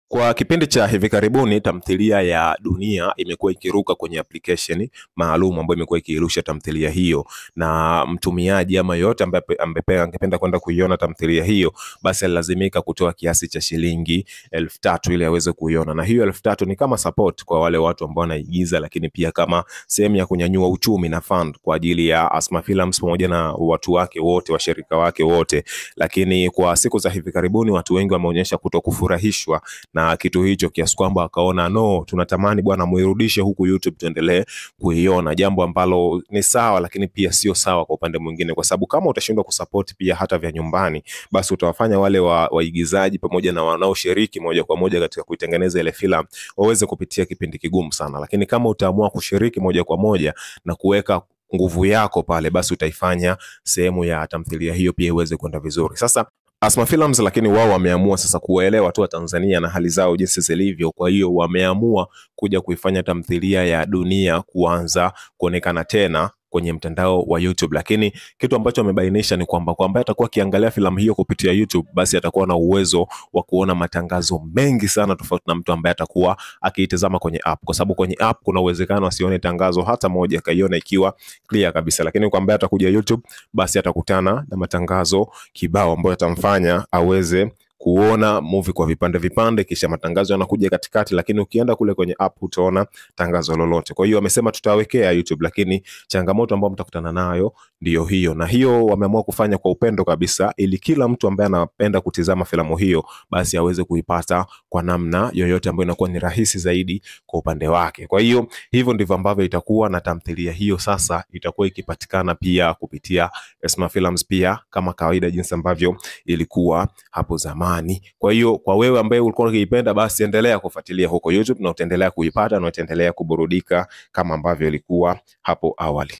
Kwa kipindi cha hivi karibuni tamthilia ya Dunia imekuwa ikiruka kwenye application maalum ambayo imekuwa ikirusha tamthilia hiyo, na mtumiaji ama yote ambaye angependa kwenda kuiona tamthilia hiyo basi alilazimika kutoa kiasi cha shilingi 3,000 ili aweze kuiona, na hiyo 3,000 ni kama support kwa wale watu ambao wanaigiza, lakini pia kama sehemu ya kunyanyua uchumi na fund kwa ajili ya Asma Films pamoja na watu wake wote, washirika wake wote. Lakini kwa siku za hivi karibuni watu wengi wameonyesha kutokufurahishwa na kitu hicho, kiasi kwamba akaona no, tunatamani bwana muirudishe huku YouTube tuendelee kuiona, jambo ambalo ni sawa lakini pia sio sawa kwa upande mwingine, kwa sababu kama utashindwa kusupport pia hata vya nyumbani, basi utawafanya wale waigizaji pamoja na wanaoshiriki moja kwa moja katika kuitengeneza ile filamu waweze kupitia kipindi kigumu sana. Lakini kama utaamua kushiriki moja kwa moja na kuweka nguvu yako pale, basi utaifanya sehemu ya tamthilia hiyo pia iweze kwenda vizuri. Sasa Asma Films lakini wao wameamua sasa kuwaelewa tu Tanzania na hali zao jinsi zilivyo. Kwa hiyo wameamua kuja kuifanya tamthilia ya Dunia kuanza kuonekana tena kwenye mtandao wa YouTube. Lakini kitu ambacho wamebainisha ni kwamba atakuwa akiangalia filamu hiyo kupitia YouTube, basi atakuwa na uwezo wa kuona matangazo mengi sana tofauti na mtu ambaye atakuwa akiitazama kwenye app, kwa sababu kwenye app kuna uwezekano asione tangazo hata moja, kaiona ikiwa clear kabisa. Lakini kwa ambaye atakuja YouTube, basi atakutana na matangazo kibao ambayo yatamfanya aweze kuona movie kwa vipande vipande, kisha matangazo yanakuja katikati, lakini ukienda kule kwenye app utaona tangazo lolote. Kwa hiyo wamesema tutawekea YouTube, lakini changamoto ambayo mtakutana nayo ndio hiyo, na hiyo wameamua kufanya kwa upendo kabisa, ili kila mtu ambaye anapenda kutizama filamu hiyo basi aweze kuipata kwa namna yoyote ambayo inakuwa ni rahisi zaidi kwa upande wake. Kwa hiyo hivyo ndivyo ambavyo itakuwa, na tamthilia hiyo sasa itakuwa ikipatikana pia kupitia Asma Films pia kama kawaida jinsi ambavyo ilikuwa hapo zamani. Kwa hiyo kwa wewe ambaye ulikuwa ukiipenda, basi endelea kufuatilia huko YouTube na utaendelea kuipata na utaendelea kuburudika kama ambavyo ilikuwa hapo awali.